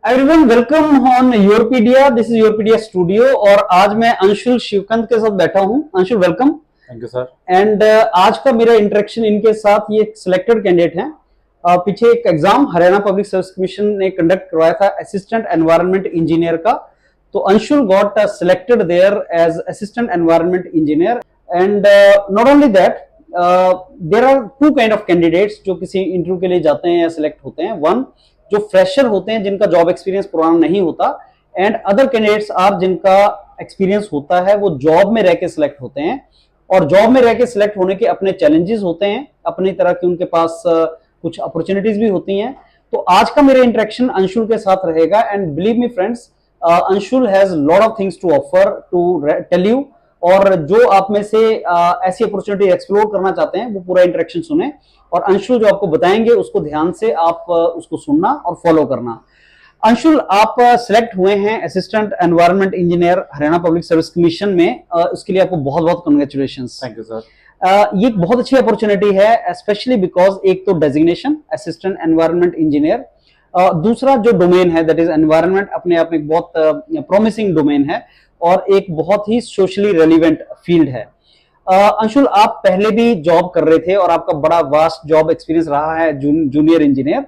Everyone welcome on Yourpedia. This is Yourpedia studio और आज मैं अंशुल शिवकांत के साथ बैठा हूं। Anshul welcome. Thank you sir. And आज का मेरा इंटरेक्शन इनके साथ, ये सिलेक्टेड कैंडिडेट हैं। पीछे एक exam Haryana public service commission ने कंडक्ट करवाया था असिस्टेंट एनवायरनमेंट इंजीनियर का। तो Anshul got selected there as assistant environment engineer. And not only that, there are two kind of candidates जो किसी इंटरव्यू के लिए जाते हैं या सिलेक्ट होते हैं। वन, जो फ्रेशर होते हैं जिनका जॉब एक्सपीरियंस पुराना नहीं होता, एंड अदर कैंडिडेट्स आर जिनका एक्सपीरियंस होता है, वो जॉब में रह के सिलेक्ट होते हैं। और जॉब में रह के सिलेक्ट होने के अपने चैलेंजेस होते हैं, अपनी तरह की उनके पास कुछ अपॉर्चुनिटीज भी होती हैं। तो आज का मेरा इंटरेक्शन अंशुल के साथ रहेगा। And believe me friends, Anshul has lot of things to offer to tell you. और जो आप में से ऐसी अपॉर्चुनिटी एक्सप्लोर करना चाहते हैं वो पूरा इंटरेक्शन सुने, और अंशुल जो आपको बताएंगे उसको ध्यान से आप उसको सुनना और फॉलो करना। अंशुल, आप सिलेक्ट हुए हैं assistant environment engineer Haryana public service commission में। उसके लिए आपको बहुत बहुत कांग्रेचुलेशंस। Thank you sir. ये एक बहुत अच्छी अपॉर्चुनिटी है, स्पेशली बिकॉज एक तो डेजिग्नेशन असिस्टेंट एनवायरनमेंट इंजीनियर, दूसरा जो डोमेन है दैट इज एनवायरनमेंट, अपने आप में एक बहुत प्रोमिसिंग डोमेन है और एक बहुत ही सोशली रेलिवेंट फील्ड है। अंशुल, आप पहले भी जॉब कर रहे थे और आपका बड़ा वास्ट जॉब एक्सपीरियंस रहा है जूनियर इंजीनियर।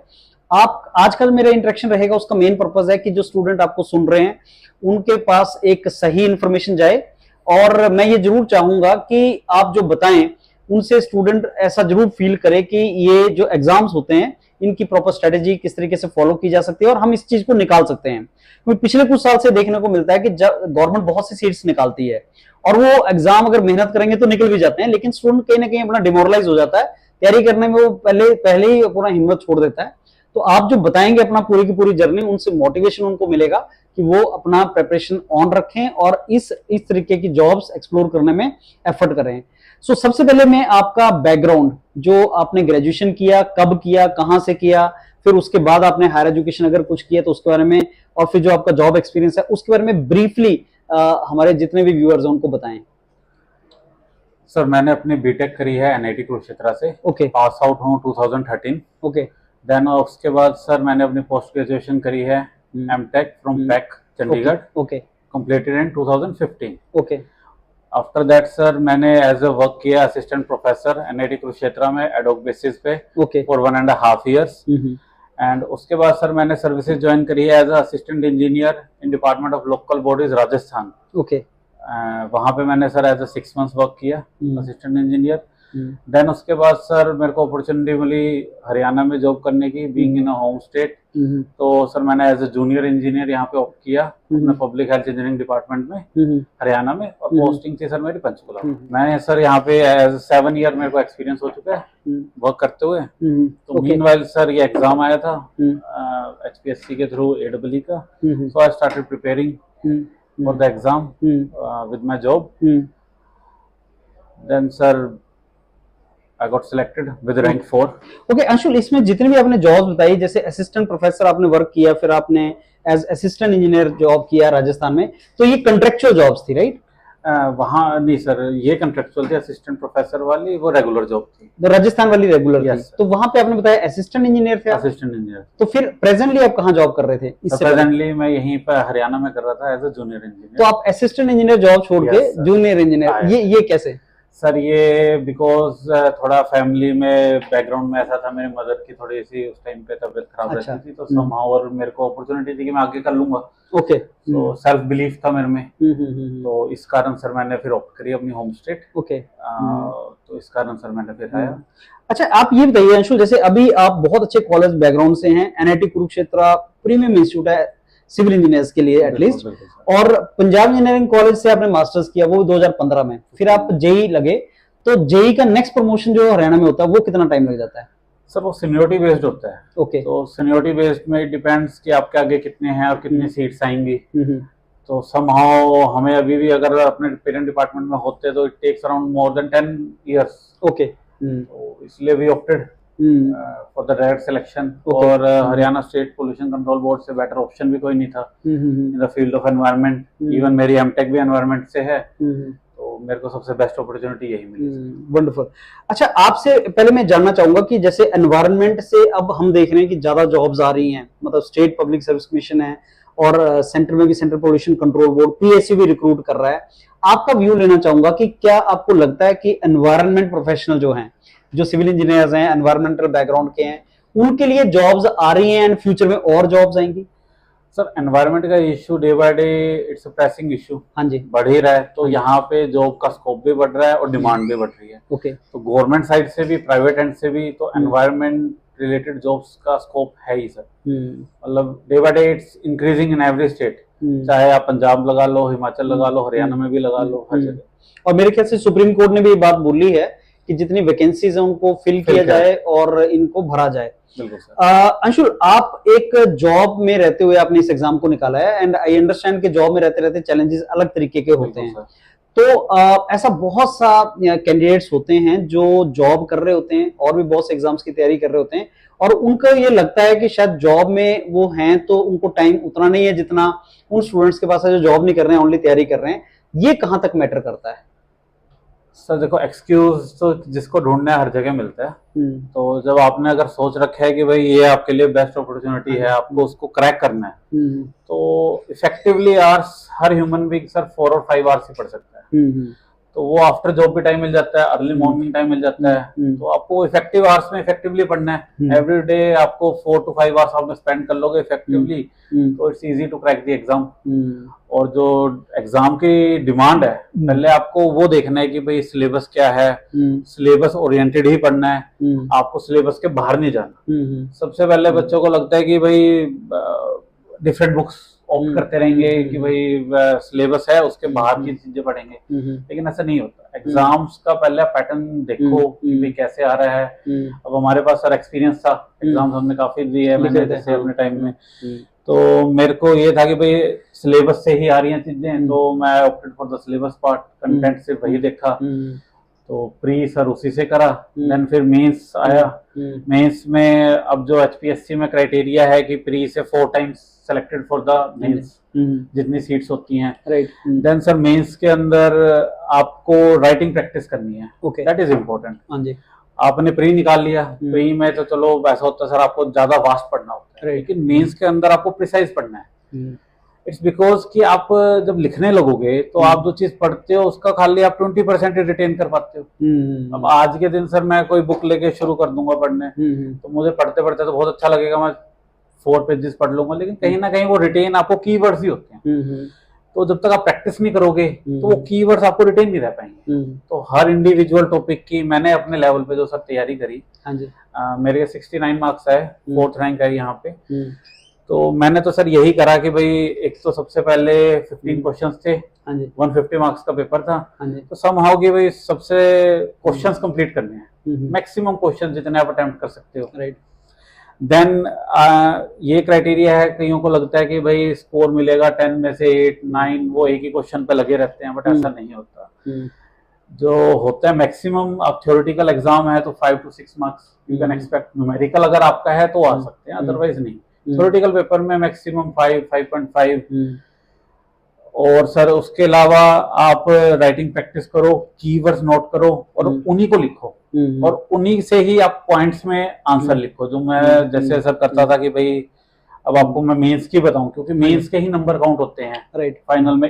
आप आजकल मेरा इंटरेक्शन रहेगा, उसका मेन पर्पस है कि जो स्टूडेंट आपको सुन रहे हैं उनके पास एक सही इंफॉर्मेशन जाए। और मैं ये जरूर चाहूंगा कि आप जो बताएं उनसे स्टूडेंट ऐसा जरूर फील करे कि ये जो एग्जाम्स होते हैं इनकी प्रॉपर स्ट्रेटेजी किस तरीके से फॉलो की जा सकती है और हम इस चीज को निकाल सकते हैं। क्योंकि पिछले कुछ साल से देखने को मिलता है कि गवर्नमेंट बहुत सी सीट्स निकालती है और वो एग्जाम अगर मेहनत करेंगे तो निकल भी जाते हैं, लेकिन स्टूडेंट कहीं ना कहीं अपना डिमोरलाइज हो जाता है, तैयारी करने में वो पहले ही अपना हिम्मत छोड़ देता है। तो आप जो बताएंगे अपना पूरी की पूरी जर्नी, उनसे मोटिवेशन उनको मिलेगा कि वो अपना प्रिपरेशन ऑन रखें और इस तरीके की जॉब्स एक्सप्लोर करने में एफर्ट करें। सो सबसे पहले मैं आपका बैकग्राउंड, जो आपने ग्रेजुएशन किया, कब किया, कहां से किया, फिर उसके बाद आपने हायर एजुकेशन अगर कुछ किया तो उसके बारे में, और फिर जो आपका जॉब एक्सपीरियंस है उसके बारे में ब्रीफली हमारे जितने भी व्यूअर्स हैं उनको बताएं। सर, मैंने अपनी बीटेक करी है एनआईटी कुरुक्षेत्र से। ओके। पास आउट हूँ 2013। ओके। देन उसके बाद सर मैंने अपनी पोस्ट ग्रेजुएशन करी है MTech from PEC Chandigarh. Okay. Completed in 2015। Okay. After that sir मैंने एज अ वर्क किया असिस्टेंट प्रोफेसर एनआईटी कुरुक्षेत्र में एडॉक बेसिस पे फॉर 1.5 years। एंड उसके बाद सर मैंने सर्विसेज ज्वाइन करी है as assistant engineer in department of local bodies Rajasthan. Okay. वहां पे मैंने sir as a 6 months work किया असिस्टेंट इंजीनियर। देन उसके बाद सर मेरे को अपॉर्चुनिटी मिली हरियाणा में जॉब करने की, being in a home state. तो सर मैंने एज अ जूनियर इंजीनियर यहाँ पे ऑप्ट किया अपने पब्लिक हेल्थ इंजीनियरिंग डिपार्टमेंट में हरियाणा में, और पोस्टिंग थी सर मेरी पंचकुला। मैं सर यहाँ पे एज 7 year मेरे को एक्सपीरियंस हो चुका है वर्क करते हुए। तो मीनवाइल सर ये एग्जाम आया था HPSC के थ्रू AEE का। So I started preparing for the exam with my job. Then sir I got selected with rank 4। Okay Anshul, इसमें जितने भी आपने जॉब्स बताई, जैसे असिस्टेंट प्रोफेसर आपने वर्क किया, फिर आपने एज असिस्टेंट इंजीनियर जॉब किया राजस्थान में, तो ये कंट्रेक्चुअल जॉब्स थी, राइट? वहाँ नहीं सर, ये कंट्रेक्चुअल थी। असिस्टेंट प्रोफेसर वाली वो रेगुलर जॉब थी। तो राजस्थान वाली रेगुलर थी। तो वहाँ पे आपने बताया असिस्टेंट इंजीनियर थे। Assistant engineer. तो फिर प्रेजेंटली आप कहाँ जॉब कर रहे थे? इससे प्रेजेंटली मैं यहीं पर हरियाणा में कर रहा था एज अ जूनियर इंजीनियर। तो आप असिस्टेंट इंजीनियर जॉब छोड़ के जूनियर इंजीनियर, ये कैसे? सर ये बिकॉज थोड़ा फैमिली में बैकग्राउंड में ऐसा था, मेरी मदर की थोड़ी सी उस टाइम पे तबीयत खराब रहती थी, तो समहाउ और मेरे को अपॉर्चुनिटी थी कि मैं आगे कर लूंगा। ओके। तो सेल्फ बिलीफ था मेरे में, तो इस कारण सर मैंने फिर ऑप्ट करी अपनी होम स्टेट। ओके। तो इस कारण सर मैंने फिर आया। अच्छा, आप ये बताइए अंशुल, जैसे अभी आप बहुत अच्छे कॉलेज बैकग्राउंड से हैं, एनआईटी कुरुक्षेत्र प्रीमियम इंस्टीट्यूट है सिविल इंजीनियर्स के लिए एटलीस्ट, और पंजाब इंजीनियरिंग कॉलेज से आपने मास्टर्स किया, वो 2015 में। फिर आप जेई लगे, तो जेई का नेक्स्ट प्रमोशन जो हरियाणा में होता है वो कितना टाइम लग जाता है? सर वो सीनियरिटी बेस्ड होता है। ओके। तो सीनियरिटी बेस्ड में डिपेंड्स कि आपके आगे कितने हैं और कितनी सीट्स आएंगी। तो समहाउ हमें अभी भी अगर अपने पेरेंट डिपार्टमेंट में होते तो it takes around more than 10 years। Okay. तो इसलिए we opted for the direct selection. और Haryana state pollution control board से बेटर ऑप्शन भी कोई नहीं था in the field of environment. Even मेरी एमटेक भी एनवायरनमेंट से है, तो मेरे को सबसे बेस्ट अपॉर्चुनिटी यही मिली। वंडरफुल। अच्छा, आपसे पहले मैं जानना चाहूंगा कि जैसे एनवायरनमेंट से अब हम देख रहे हैं कि ज्यादा जॉब्स आ रही हैं, मतलब स्टेट पब्लिक सर्विस कमीशन है और सेंटर में भी central pollution control board, PSU भी रिक्रूट कर रहा है। आपका व्यू लेना चाहूंगा कि क्या आपको लगता है कि एनवायरनमेंट प्रोफेशनल जो हैं, जो सिविल इंजीनियर्स हैं, एनवायरमेंटल बैकग्राउंड के हैं, उनके लिए जॉब्स आ रही हैं एंड फ्यूचर में और जॉब्स आएंगी? सर एनवायरनमेंट का issue day by day it's a pressing issue, हाँ जी, बढ़ ही रहा है। तो यहाँ पे जॉब का स्कोप भी बढ़ रहा है और डिमांड भी बढ़ रही है। ओके। तो गवर्नमेंट साइड से भी प्राइवेट एंड से भी तो एनवायरनमेंट रिलेटेड जॉब्स का स्कोप है ही सर। मतलब day by day it's increasing in every state, चाहे आप पंजाब लगा लो, हिमाचल लगा लो, हरियाणा में भी लगा लो, हर जगह। और मेरे ख्याल से सुप्रीम कोर्ट ने भी ये बात बोली है कि जितनी वैकेंसीज हैं उनको फिल किया जाए और इनको भरा जाए। बिल्कुल सर। अंशुल, आप एक जॉब में रहते हुए आपने इस एग्जाम को निकाला है एंड आई अंडरस्टैंड कि जॉब में रहते रहते चैलेंजेस अलग तरीके के होते हैं। तो ऐसा बहुत सा कैंडिडेट्स होते हैं जो जॉब कर रहे होते हैं और भी बहुत से एग्जाम्स की तैयारी कर रहे होते हैं और उनको ये लगता है कि शायद जॉब में वो हैं तो उनको टाइम उतना नहीं है जितना उन स्टूडेंट्स के पास है जो जॉब नहीं कर रहे हैं, ओनली तैयारी कर रहे हैं। ये कहाँ तक मैटर करता है? सर देखो, एक्सक्यूज तो जिसको ढूंढना है हर जगह मिलता है। तो जब आपने अगर सोच रखा है कि भाई ये आपके लिए बेस्ट अपॉर्चुनिटी है, आपको उसको क्रैक करना है, तो इफेक्टिवली आवर्स हर ह्यूमन बीइंग सर 4 और 5 आवर्स ही पढ़ सकता है। तो वो आफ्टर जॉब भी टाइम मिल जाता है, अर्ली मॉर्निंग टाइम मिल जाता है। तो आपको इफेक्टिव आवर्स में इफेक्टिवली पढ़ना है। एवरी डे आपको 4 to 5 आवर्स आप स्पेंड कर लोगे इफेक्टिवली, तो it's easy to crack the exam. और जो एग्जाम की डिमांड है, पहले आपको वो देखना है कि भाई सिलेबस क्या है, सिलेबस ओरिएंटेड ही पढ़ना है, आपको सिलेबस के बाहर नहीं जाना। सबसे पहले बच्चों को लगता है कि भाई डिफरेंट बुक्स ऑप्ट करते रहेंगे कि भाई सिलेबस है उसके बाहर की चीजें पढ़ेंगे, लेकिन ऐसा नहीं होता। एग्जाम्स का पहले पैटर्न देखो कि भाई कैसे आ रहा है। अब हमारे पास सर एक्सपीरियंस था, एग्जाम्स हमने काफी दिए है मैंने जैसे अपने टाइम में। तो मेरे को ये था कि भाई सिलेबस से ही आ रही हैं चीजें, तो मैं opted for the syllabus part, content सिर्फ वही देखा। तो प्री सर उसी से करा, देन फिर मेंस आया। मेंस में अब जो एचपीएससी में क्राइटेरिया है कि प्री से 4 times selected for the mains, जितनी सीट्स होती हैं। राइट। देन सर मेंस के अंदर आपको राइटिंग प्रैक्टिस करनी है, दैट इज इम्पोर्टेंट। हाँ जी। आपने प्री निकाल लिया, प्री में तो चलो ऐसा होता है सर आपको ज्यादा वास्ट पढ़ना होता है, लेकिन मेंस के अंदर आपको प्रिसाइज पढ़ना है। इट्स बिकॉज कि आप जब लिखने लगोगे तो आप जो चीज पढ़ते हो उसका खाली आप 20% ही रिटेन कर पाते हो। अब आज के दिन सर मैं कोई बुक लेके शुरू कर दूंगा पढ़ने, तो मुझे पढ़ते पढ़ते तो बहुत अच्छा लगेगा, मैं 4 पेजेस पढ़ लूंगा, लेकिन कहीं ना कहीं वो रिटेन आपको कीवर्ड्स ही होते हैं। तो जब तक आप प्रैक्टिस नहीं करोगे तो वो कीवर्ड्स आपको रिटेन नहीं रह पाएंगे। तो हर इंडिविजुअल टॉपिक की मैंने अपने लेवल पे जो सर तैयारी करी, हाँ जी। मेरे 69 मार्क्स आए, 4th रैंक है यहाँ पे। तो मैंने तो सर यही करा कि भाई एक तो सबसे पहले 15 क्वेश्चंस थे, 150 मार्क्स का पेपर था। तो समहाउ कि भाई सबसे क्वेश्चंस कंप्लीट करने हैं, मैक्सिमम क्वेश्चन जितने आप अटेम्प्ट कर सकते हो। राइट। देन ये क्राइटेरिया है, कईयों को लगता है कि भाई स्कोर मिलेगा 10 में से 8, 9, वो एक ही क्वेश्चन पे लगे रहते हैं, बट ऐसा नहीं होता। जो होता है मैक्सिमम, आप थ्योरेटिकल एग्जाम है तो 5 to 6 marks you can expect. Numerical अगर आपका है तो आ सकते हैं, अदरवाइज नहीं। थ्योरेटिकल पेपर में मैक्सिमम 5, 5.5। और सर उसके अलावा आप राइटिंग प्रैक्टिस करो, कीवर्ड्स नोट करो और उन्हीं को लिखो, और उन्हीं से ही आप पॉइंट्स में आंसर लिखो। जो मैं जैसे सर करता था कि भाई अब आपको मैं मेंस की बताऊं, क्योंकि मेंस के ही नंबर काउंट होते हैं। राइट। फाइनल में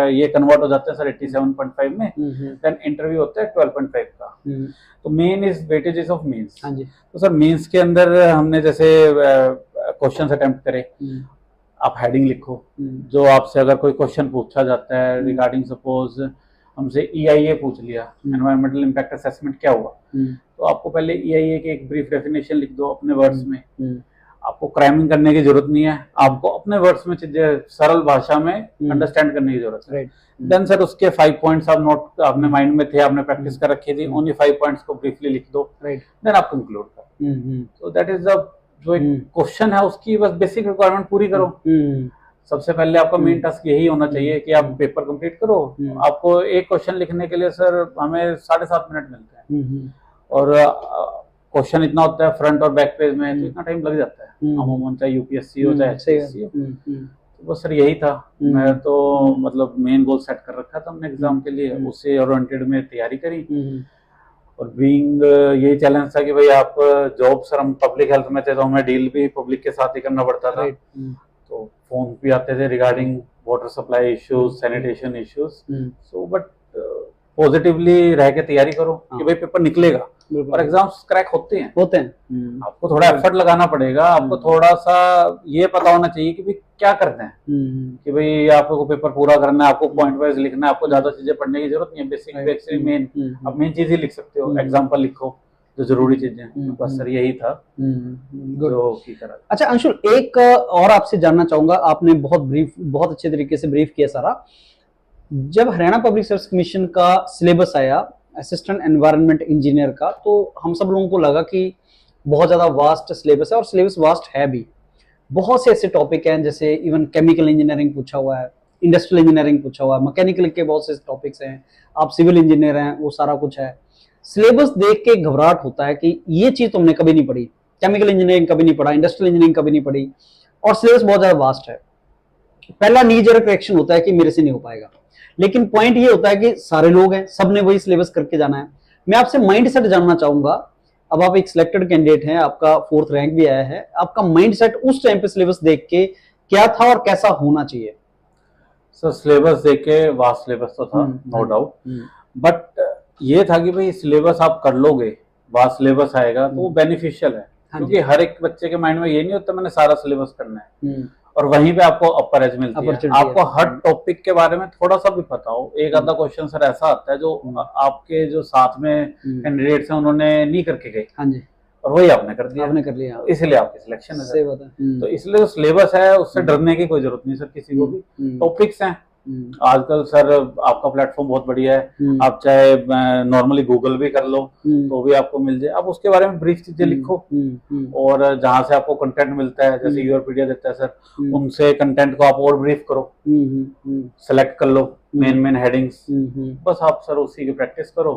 ये कन्वर्ट हो जाते हैं सर 87.5 में, देन इंटरव्यू होता है 12.5 का। तो main is weightages of mains. हाँ जी। तो सर मेंस के अंदर हमने जैसे क्वेश्चन अटेम्प्ट करे, आप हेडिंग लिखो। जो आपसे अगर कोई क्वेश्चन पूछा जाता है रिगार्डिंग, सपोज हमसे EIA पूछ लिया, एनवायरमेंटल इम्पैक्ट असेसमेंट क्या हुआ, तो आपको पहले EIA की एक ब्रीफ डेफिनेशन लिख दो अपने वर्ड्स में। आपको क्राइमिंग करने की जरूरत नहीं है, आपको अपने वर्ड्स में चीजें सरल भाषा में अंडरस्टैंड करने की जरूरत है। देन सर उसके 5 पॉइंट्स आप नोट अपने माइंड में थे, आपने प्रैक्टिस कर रखी थी, उन्हीं 5 पॉइंट्स को ब्रीफली लिख दो। देन आप कंक्लूड करो। तो दैट इज द जो एक क्वेश्चन है उसकी बस बेसिक रिक्वायरमेंट पूरी करो। सबसे पहले आपका मेन टास्क यही होना चाहिए कि आप पेपर कंप्लीट करो। आपको एक क्वेश्चन लिखने के लिए सर हमें 7.5 मिनट मिलते हैं, और क्वेश्चन इतना होता है फ्रंट और बैक पेज में, तो इतना टाइम लग जाता है अमूमन, चाहे यूपीएससी हो चाहे एचपीएससी हो। तो बस सर यही था। मैं तो मतलब मेन गोल सेट कर रखा था हमने एग्जाम के लिए, उससे ओरिएंटेड में तैयारी करी। और बीइंग यही चैलेंज था कि भाई आप जॉब, सर हम पब्लिक हेल्थ में थे तो हमें डील भी पब्लिक के साथ ही करना पड़ता था। तो फोन भी आते थे regarding water supply issues, sanitation issues. So but positively रह के तैयारी करो कि भाई पेपर निकलेगा और एग्जाम्स क्रैक होते हैं। आपको थोड़ा एफर्ट लगाना पड़ेगा, आपको थोड़ा सा ये पता होना चाहिए कि भाई क्या करना है, कि भाई आपको पेपर पूरा करना है, आपको पॉइंट वाइज लिखना है, आपको ज्यादा चीजें पढ़ने की जरूरत नहीं है। बेसिक बेसिक मेन आप मेन चीज ही लिख सकते हो, एग्जाम्पल लिखो जो जरूरी चीजें। बस सर यही था जो की करा। अच्छा अंशुल, एक और आपसे जानना चाहूंगा, आपने बहुत अच्छे तरीके से ब्रीफ किया सारा। जब हरियाणा पब्लिक सर्विस कमीशन का सिलेबस आया असिस्टेंट एनवायरनमेंट इंजीनियर का, तो हम सब लोगों को लगा कि बहुत ज्यादा वास्ट सिलेबस है, और सिलेबस वास्ट है भी। बहुत से ऐसे टॉपिक हैं, जैसे इवन केमिकल इंजीनियरिंग पूछा हुआ है, इंडस्ट्रियल इंजीनियरिंग पूछा हुआ है, मैकेनिकल के बहुत से टॉपिक्स हैं, आप सिविल इंजीनियर हैं, वो सारा कुछ है। सिलेबस देख के घबराहट होता है कि ये चीज तुमने कभी नहीं पढ़ी, केमिकल इंजीनियरिंग कभी नहीं पढ़ा, इंडस्ट्रियल इंजीनियरिंग कभी नहीं पढ़ी, और सिलेबस बहुत ज्यादा वास्ट है। पहला नी जर्क रिएक्शन होता है कि मेरे से नहीं हो पाएगा, लेकिन पॉइंट ये होता है कि सारे लोग हैं, सबने वही सिलेबस करके जाना है। मैं आपसे माइंडसेट जानना चाहूंगा, अब आप एक सिलेक्टेड कैंडिडेट हैं, आपका 4th रैंक भी आया है, आपका माइंडसेट उस टाइम पे सिलेबस देख के क्या था और कैसा होना चाहिए? सर सिलेबस देख के वास्ट सिलेबस तो था, नो डाउट, बट ये था कि भाई सिलेबस आप कर लोगे, वास्ट सिलेबस आएगा तो वो बेनिफिशियल है, क्योंकि हर एक बच्चे के माइंड में ये नहीं होता मैंने सारा सिलेबस करना है, और वहीं पे आपको अपर एज मिलती है। आपको हर टॉपिक के बारे में थोड़ा सा भी पता हो। एक आधा क्वेश्चन सर ऐसा आता है जो आपके जो साथ में कैंडिडेट्स हैं उन्होंने नहीं करके गए, और वही आपने कर लिया, इसलिए आपकी सिलेक्शन है। तो इसलिए जो सिलेबस है उससे डरने की कोई जरूरत नहीं सर किसी को भी। टॉपिक्स हैं आजकल सर, आपका प्लेटफॉर्म बहुत बढ़िया है, आप चाहे नॉर्मली गूगल भी कर लो तो भी आपको मिल जाए। आप उसके बारे में ब्रीफ चीजें लिखो, और जहां से आपको कंटेंट मिलता है, जैसे यूआरपीडिया देता है सर, उनसे कंटेंट को आप और ब्रीफ करो, सेलेक्ट कर लो मेन हेडिंग्स, बस आप सर उसी की प्रैक्टिस करो।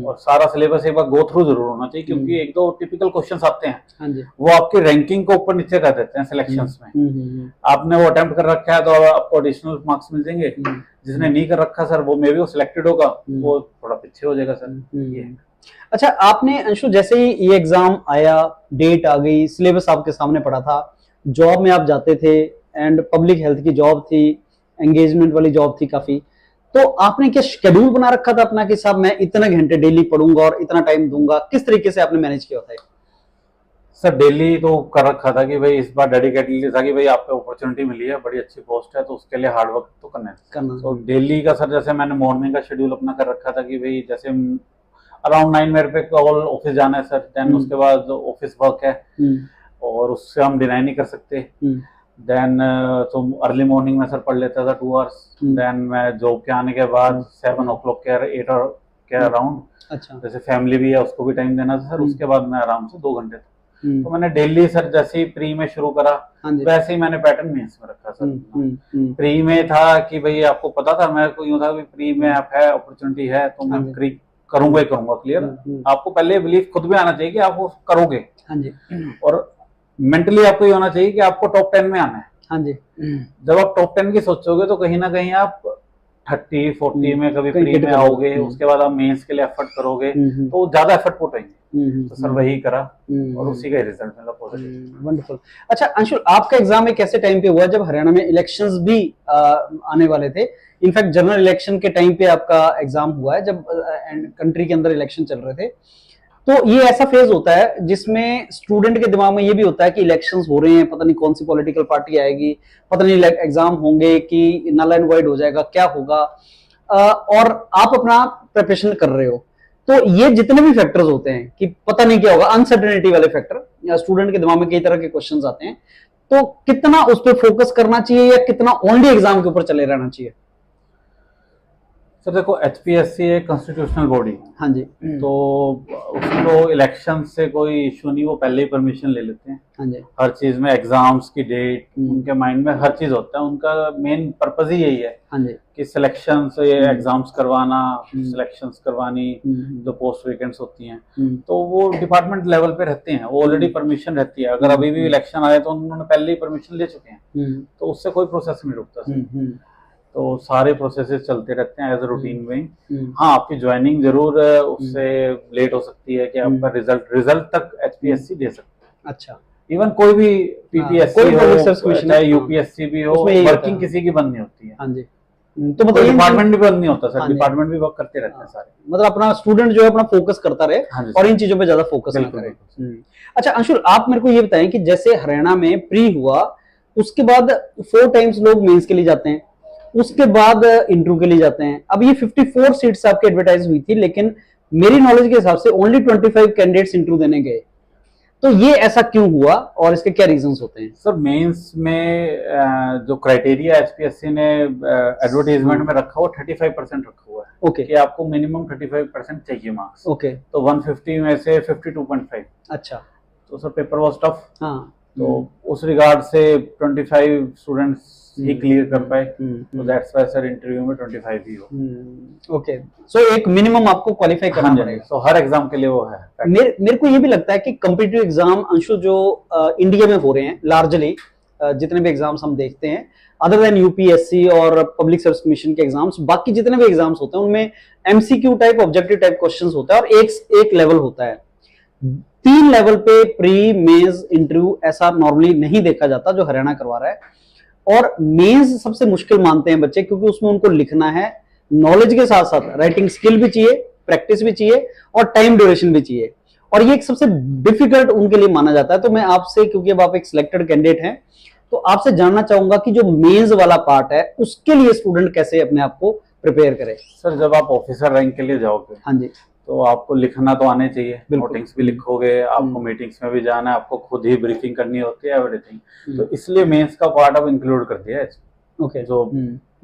और सारा सिलेबस एक बार गो थ्रू जरूर होना चाहिए, क्योंकि एक दो टिपिकल क्वेश्चंस आते हैं वो आपकी रैंकिंग को ऊपर नीचे कर देते हैं सिलेक्शंस में। आपने वो अटेम्प्ट कर रखा है तो आपको एडिशनल मार्क्स मिल जाएंगे, जिसने नहीं कर रखा सर वो मे भी वो सिलेक्टेड होगा, वो थोड़ा पीछे हो जाएगा सर। ये अच्छा, आपने अंशु जैसे ही ये एग्जाम आया, डेट आ गई, सिलेबस आपके सामने पड़ा था, जॉब में आप जाते थे, एंड पब्लिक हेल्थ की जॉब थी, एंगेजमेंट वाली जॉब थी काफी, तो आपने क्या शेड्यूल बना रखा था अपना कि साहब मैं इतने घंटे डेली पढ़ूंगा और इतना टाइम दूंगा? किस तरीके से आपने मैनेज किया था? सर डेली तो कर रखा था कि भाई इस बार डेडिकेटली था कि भाई आपको अपॉर्चुनिटी मिली है, बड़ी अच्छी पोस्ट है, तो उसके लिए हार्ड वर्क तो करना है। तो डेली का सर जैसे मैंने मॉर्निंग का शेड्यूल अपना कर रखा था कि भाई जैसे अराउंड 9 मेरे पे कॉल ऑफिस जाना है सर, देन उसके बाद ऑफिस वर्क है और उससे हम डिनाई नहीं कर सकते। देन तो अर्ली मॉर्निंग में सर पढ़ लेता था 2 आवर्स, देन मैं जॉब के आने के बाद 7 o'clock के 8 के अराउंड, अच्छा जैसे फैमिली भी है उसको भी टाइम देना था सर, उसके बाद मैं आराम से 2 घंटे तो मैंने डेली सर जैसे ही प्री में शुरू करा वैसे ही मैंने पैटर्न मेंस में रखा सर। प्री में था कि भाई आपको पता था, मेरे को यूं था कि प्री में आप है अपॉर्चुनिटी है तो मैं प्री करूंगा ही करूंगा, क्लियर। आपको पहले बिलीव खुद में आना चाहिए कि आप वो करोगे, और मेंटली आपको ये होना चाहिए कि आपको टॉप 10 में आना है। जब आप टॉप 10 की सोचोगे तो कहीं ना कहीं आप 30-40 में कभी प्री में आओगे, उसके बाद आप मेंस के लिए एफर्ट करोगे तो ज्यादा एफर्ट पुट होंगे। तो सर वही करा और उसी का रिजल्ट मिला पॉजिटिव। वंडरफुल। अच्छा अंशुल, आपका एग्जाम एक ऐसे टाइम पे हुआ जब हरियाणा में इलेक्शंस भी आने वाले थे, इनफैक्ट जनरल इलेक्शन के टाइम पे आपका एग्जाम हुआ है, जब कंट्री के अंदर इलेक्शन चल रहे थे। तो ये ऐसा फेज होता है जिसमें स्टूडेंट के दिमाग में ये भी होता है कि इलेक्शंस हो रहे हैं, पता नहीं कौन सी पॉलिटिकल पार्टी आएगी, पता नहीं एग्जाम होंगे कि नल एंड वाइड हो जाएगा, क्या होगा, और आप अपना प्रिपरेशन कर रहे हो। तो ये जितने भी फैक्टर्स होते हैं कि पता नहीं क्या होगा, अनसर्टेनिटी वाले फैक्टर, या स्टूडेंट के दिमाग में कई तरह के क्वेश्चंस आते हैं, तो कितना उस पर फोकस करना चाहिए या कितना ओनली एग्जाम के ऊपर चले रहना चाहिए? सर देखो, एचपीएससी एक कॉन्स्टिट्यूशनल बॉडी है, हाँ जी, तो उसको इलेक्शन से कोई इशू नहीं, वो पहले ही परमिशन ले लेते हैं। हाँ जी। हर चीज में एग्जाम्स की डेट, उनके माइंड में हर चीज होता है। उनका मेन पर्पज ही यही है हाँ जी। कि सिलेक्शन से एग्जाम्स करवाना, सिलेक्शंस करवानी, हम्म। जो पोस्ट वैकेंट्स होती हैं, तो वो डिपार्टमेंट लेवल पे रहते हैं, वो ऑलरेडी परमिशन रहती है। अगर अभी भी इलेक्शन आए तो उन्होंने पहले ही परमिशन ले चुके हैं, तो उससे कोई प्रोसेस नहीं रुकता सर। तो सारे प्रोसेसेस चलते रहते हैं एज अ रूटीन में। हाँ, आपकी ज्वाइनिंग जरूर उससे लेट हो सकती है कि आपका रिजल्ट तक एचपीएससी दे सकता है। अच्छा। इवन कोई भी पीपीएससी कोई public service हो, commission चाहे है, यूपीएससी भी हो, उसमें यही होता वर्किंग है। किसी की बंद नहीं होती है। हाँ जी। तो तो मतलब डिपार्टमेंट भी बंद नहीं होता सर, हाँ जी। डिपार्टमेंट भी वर्क करते रहते हैं सारे। मतलब अपना स्टूडेंट जो है अपना फोकस करता रहे हाँ जी और सर। इन चीजों पे ज्यादा फोकस ना बिल्कुल, करे। बिल्कुल। अच्छा अंशुल, आप मेरे को ये बताएं कि जैसे हरियाणा में प्री हुआ, उसके बाद 4 टाइम्स लोग मेंस के लिए जाते हैं, उसके बाद इंटरव्यू के लिए जाते हैं। अब ये 54 सीट्स आपकी एडवर्टाइज हुई थी, लेकिन मेरी नॉलेज के हिसाब से ओनली 25 कैंडिडेट्स इंटरव्यू देने गए। तो ये ऐसा क्यों हुआ और इसके क्या रीजंस होते हैं? सर मेंस में जो क्राइटेरिया एचपीएससी ने एडवर्टाइजमेंट में रखा हुआ 35% रखा हुआ है। ओके। कि आपको मिनिमम 35% चाहिए मार्क्स। ओके। तो 150 में से 52.5। अच्छा। तो सर पेपर वॉज टफ। हाँ। तो उस रिगार्ड से 25 स्टूडेंट्स ही क्लियर कर पाए। तो दैट्स व्हाई सर इंटरव्यू में 25 ही हो। ओके। सो एक मिनिमम आपको क्वालिफाई करना पड़ेगा। तो हर एग्जाम के लिए वो है। मेरे को ये भी लगता है कि कॉम्पिटिटिव एग्जाम अंशु जो इंडिया में हो रहे हैं लार्जली, जितने भी एग्जाम्स हम देखते हैं अदर देन यूपीएससी और पब्लिक सर्विस कमीशन के एग्जाम्स, बाकी जितने भी एग्जाम्स होते हैं उनमें MCQ type, objective type questions होता है और एक लेवल होता है। 3 लेवल पे प्री, मेंस, इंटरव्यू ऐसा नॉर्मली नहीं देखा जाता जो हरियाणा करवा रहा है। और मेंस सबसे मुश्किल मानते हैं बच्चे, क्योंकि उसमें उनको लिखना है, नॉलेज के साथ साथ राइटिंग स्किल भी चाहिए, प्रैक्टिस भी चाहिए और टाइम ड्यूरेशन भी चाहिए, और ये एक सबसे डिफिकल्ट उनके लिए माना जाता है। तो मैं आपसे, क्योंकि अब आप एक सिलेक्टेड कैंडिडेट हैं, तो आपसे जानना चाहूंगा कि जो मेंस वाला पार्ट है उसके लिए स्टूडेंट कैसे अपने आप को प्रिपेयर करे। सर जब आप ऑफिसर रैंक के लिए जाओगे, हाँ जी, तो आपको लिखना तो आने चाहिए। नोटिंग्स भी लिखोगे, आपको मीटिंग्स में भी जाना है, आपको खुद ही ब्रीफिंग करनी होती है, एवरीथिंग। तो इसलिए मेंस का पार्ट अब इंक्लूड कर दिया है। ओके। जो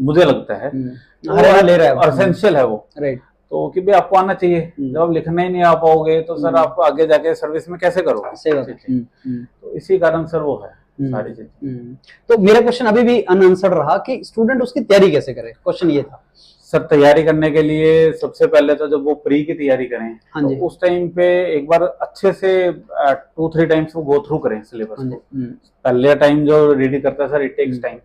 मुझे लगता है हरियाणा ले रहा है और एसेंशियल है वो। राइट। तो कि भाई आपको आना चाहिए। जब आप लिखना ही नहीं आ पाओगे तो सर आप आगे जाके सर्विस में कैसे करोगे? सही बात है। तो इसी कारण सर वो है सारी चीजें। तो मेरा क्वेश्चन अभी भी अनआंसर्ड रहा कि स्टूडेंट उसकी तैयारी कैसे करे, क्वेश्चन ये था। सर तैयारी करने के लिए सबसे पहले तो जब वो प्री की तैयारी करें, हाँ जी, तो उस टाइम पे एक बार अच्छे से 2-3 टाइम्स वो गो थ्रू करें सिलेबस हाँ जी, को। पहले टाइम जो रीड करता है सर, इट टेक्स टाइम।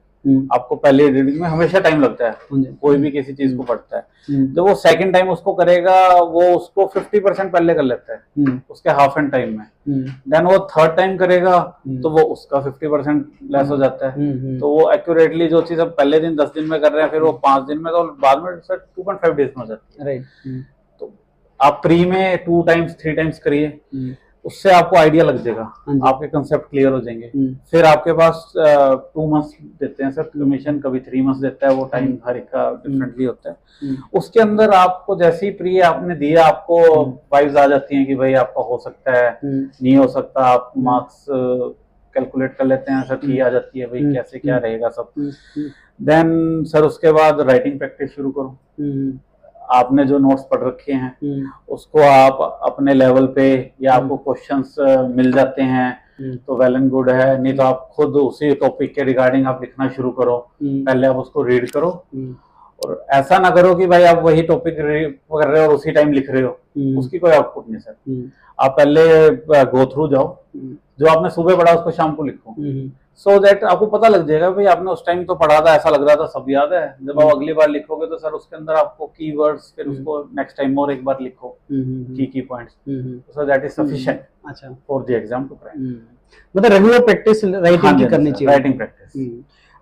आपको पहले रीडिंग में हमेशा टाइम लगता है, कोई भी किसी चीज को पढ़ता है। जब वो सेकंड टाइम उसको करेगा, वो उसको 50% पहले कर लेता है उसके हाफ एंड टाइम में। देन वो थर्ड टाइम करेगा तो वो उसका 50% लेस हो जाता है। तो वो एक्यूरेटली जो चीज अब पहले दिन 10 दिन में कर रहे हैं, फिर वो 5 दिन में, तो बाद में सर 2.5 डेज में हो जाती है। राइट। तो आप प्री में 2 टाइम्स 3 टाइम्स करिए, उससे आपको आइडिया लग जाएगा, आपके कंसेप्ट क्लियर हो जाएंगे। फिर आपके पास 2 मंथ्स देते हैं सर कमीशन, कभी 3 मंथ्स देता है, वो टाइम हर एक का डिफरेंटली होता है। उसके अंदर आपको जैसे ही प्री आपने दिया, आपको वाइब्स आ जाती हैं कि भाई आपका हो सकता है, नहीं हो सकता। आप मार्क्स कैलकुलेट कर लेते हैं सर, की आ जाती है भाई कैसे क्या रहेगा सब। देन सर उसके बाद राइटिंग प्रैक्टिस शुरू करो। आपने जो नोट्स पढ़ रखे हैं उसको आप अपने लेवल पे, या आपको क्वेश्चंस मिल जाते हैं तो वेल एंड गुड है, नहीं तो आप खुद उसी टॉपिक के रिगार्डिंग आप लिखना शुरू करो। पहले आप उसको रीड करो, और ऐसा ना करो कि भाई आप वही टॉपिक कर रहे हो और उसी टाइम लिख रहे हो, उसकी कोई आउटपुट नहीं सर। आप पहले गो थ्रू जाओ, जो आपने सुबह पढ़ा उसको शाम को लिखो, सो दैट आपको पता लग जाएगा भाई आपने उस टाइम तो पढ़ा था, ऐसा लग रहा था, सब याद है। जब आप अगली बार लिखोगे तो सर उसके अंदर आपको कीवर्ड्स, फिर उसको नेक्स्ट टाइम और एक बार लिखो की points, so that is sufficient अच्छा for the exam to crack. मतलब रेगुलर प्रैक्टिस राइटिंग की करनी चाहिए, राइटिंग प्रैक्टिस।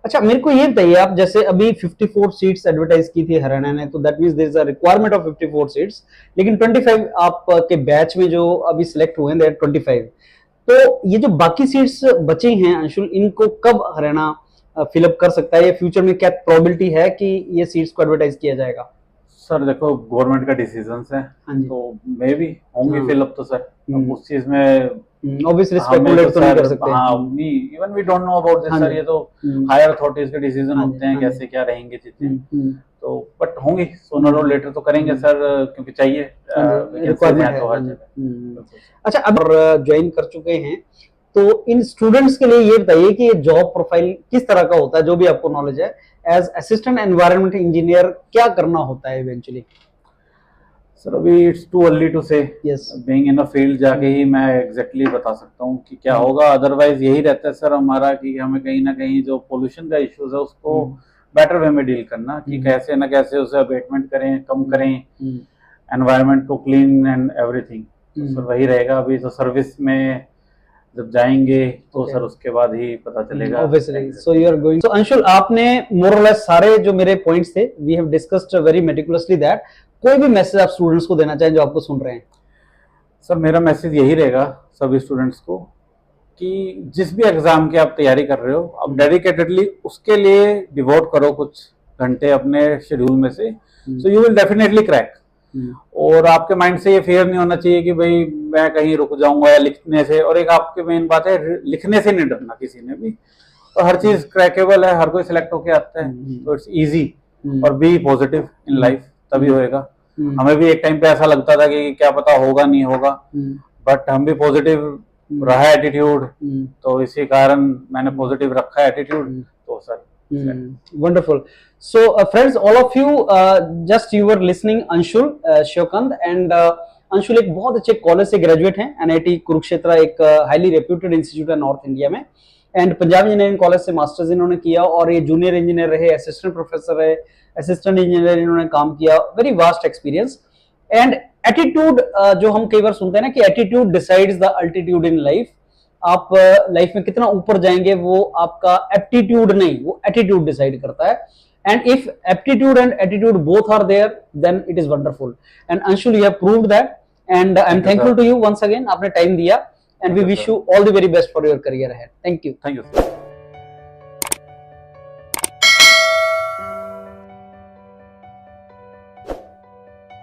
अच्छा मेरे को ये बताइए, आप जैसे अभी 54 सीट्स एडवर्टाइज की थी हरियाणा ने, तो that means there is a requirement of 54 seats, लेकिन 25 आपके बैच में जो अभी सिलेक्ट हुए हैं देयर 25। तो ये जो बाकी सीट्स बची हैं अंशुल, इनको कब हरियाणा फिलअप कर सकता है, या फ्यूचर में क्या प्रोबेबिलिटी है कि ये सीट्स को एडवर्टाइज किया जाएगा? सर देखो गवर्नमेंट का डिसीजन है, तो मे भी होंगे फिलअप तो सर, अब उस चीज में ऑब्वियसली हमें स्पेकुलेट तो नहीं कर सर, सकते। हाँ नहीं, even we don't know about this हाँ सर, जी। ये तो हम्म, हायर अथॉरिटीज के डिसीजन हाँ जी, होते हैं हाँ जी। कैसे क्या रहेंगे चीजें, हम्म, तो बट होंगी सोनर और लेटर तो करेंगे हम्म। सर, क्योंकि चाहिए हाँ जी, वैकेंसीज रिक्वायरमेंट हैं है। तो हाँ हर जी। जगह। बिल्कुल सर। अच्छा, अब ज्वाइन कर चुके हैं, तो इन स्टूडेंट्स के लिए ये बताइए कि ये जॉब प्रोफाइल किस तरह का होता है, जो भी आपको नॉलेज है एज असिस्टेंट एनवायरनमेंट इंजीनियर क्या करना होता है इवेंचुअली? सर अभी इट्स टू अर्ली टू से, yes. Being in a field जाके ही मैं एग्जैक्टली बता सकता हूँ कि क्या हम्म। होगा, अदरवाइज यही रहता है सर हमारा कि हमें कहीं ना कहीं जो पोल्यूशन का इश्यूज है उसको बेटर वे में डील करना, कि कैसे ना कैसे उसे अबेटमेंट करें, कम करें, एनवायरनमेंट को क्लीन एंड एवरीथिंग। तो सर वही रहेगा, अभी तो सर्विस में जब जाएंगे तो Okay. सर उसके बाद ही पता चलेगा। Obviously, so you are going, so Anshul आपने मोर और लेस सारे जो मेरे पॉइंट्स थे we have discussed very meticulously that, कोई भी मैसेज आप स्टूडेंट्स को देना चाहें जो आपको सुन रहे हैं? सर मेरा मैसेज यही रहेगा सभी स्टूडेंट्स को कि जिस भी एग्जाम की आप तैयारी कर रहे हो, आप डेडिकेटेडली उसके लिए डिवोट करो कुछ घंटे अपने शेड्यूल में से, so you will definitely crack. और आपके माइंड से ये फेयर नहीं होना चाहिए कि भाई मैं कहीं रुक जाऊंगा या लिखने से, और एक आपकी मेन बात है लिखने से नहीं डरना किसी ने भी, तो हर चीज क्रैकेबल है, हर कोई सिलेक्ट होके आता है, तो इट्स इजी। और बी पॉजिटिव इन लाइफ, तभी होएगा। हमें भी एक टाइम पे ऐसा लगता था कि क्या पता होगा नहीं होगा, बट हम भी पॉजिटिव रहा एटीट्यूड, तो इसी कारण मैंने पॉजिटिव रखा है एटीट्यूड, तो sir wonderful. So friends, all of you, just you were listening Anshul Shiokand, and Anshul एक बहुत अच्छे कॉलेज से ग्रेजुएट हैं, एनआईटी कुरुक्षेत्र, एक हाईली रेप्यूटेड इंस्टीट्यूट है नॉर्थ इंडिया में, एंड पंजाब इंजीनियरिंग कॉलेज से मास्टर्स इन्होंने किया, और ये जूनियर इंजीनियर रहे, असिस्टेंट प्रोफेसर रहे, असिस्टेंट इंजीनियर इन्होंने काम किया, very vast experience. And attitude, जो हम कई बार सुनते हैं ना कि attitude decides the altitude in life, आप लाइफ में कितना ऊपर जाएंगे वो आपका एप्टीट्यूड नहीं, वो एटीट्यूड डिसाइड करता है। And if aptitude and attitude both are there, then it is wonderful. And Anshul, you have proved that, and I am thankful to you once again, आपने टाइम दिया, and we wish you all the very best for your career ahead. Thank you. Thank you sir.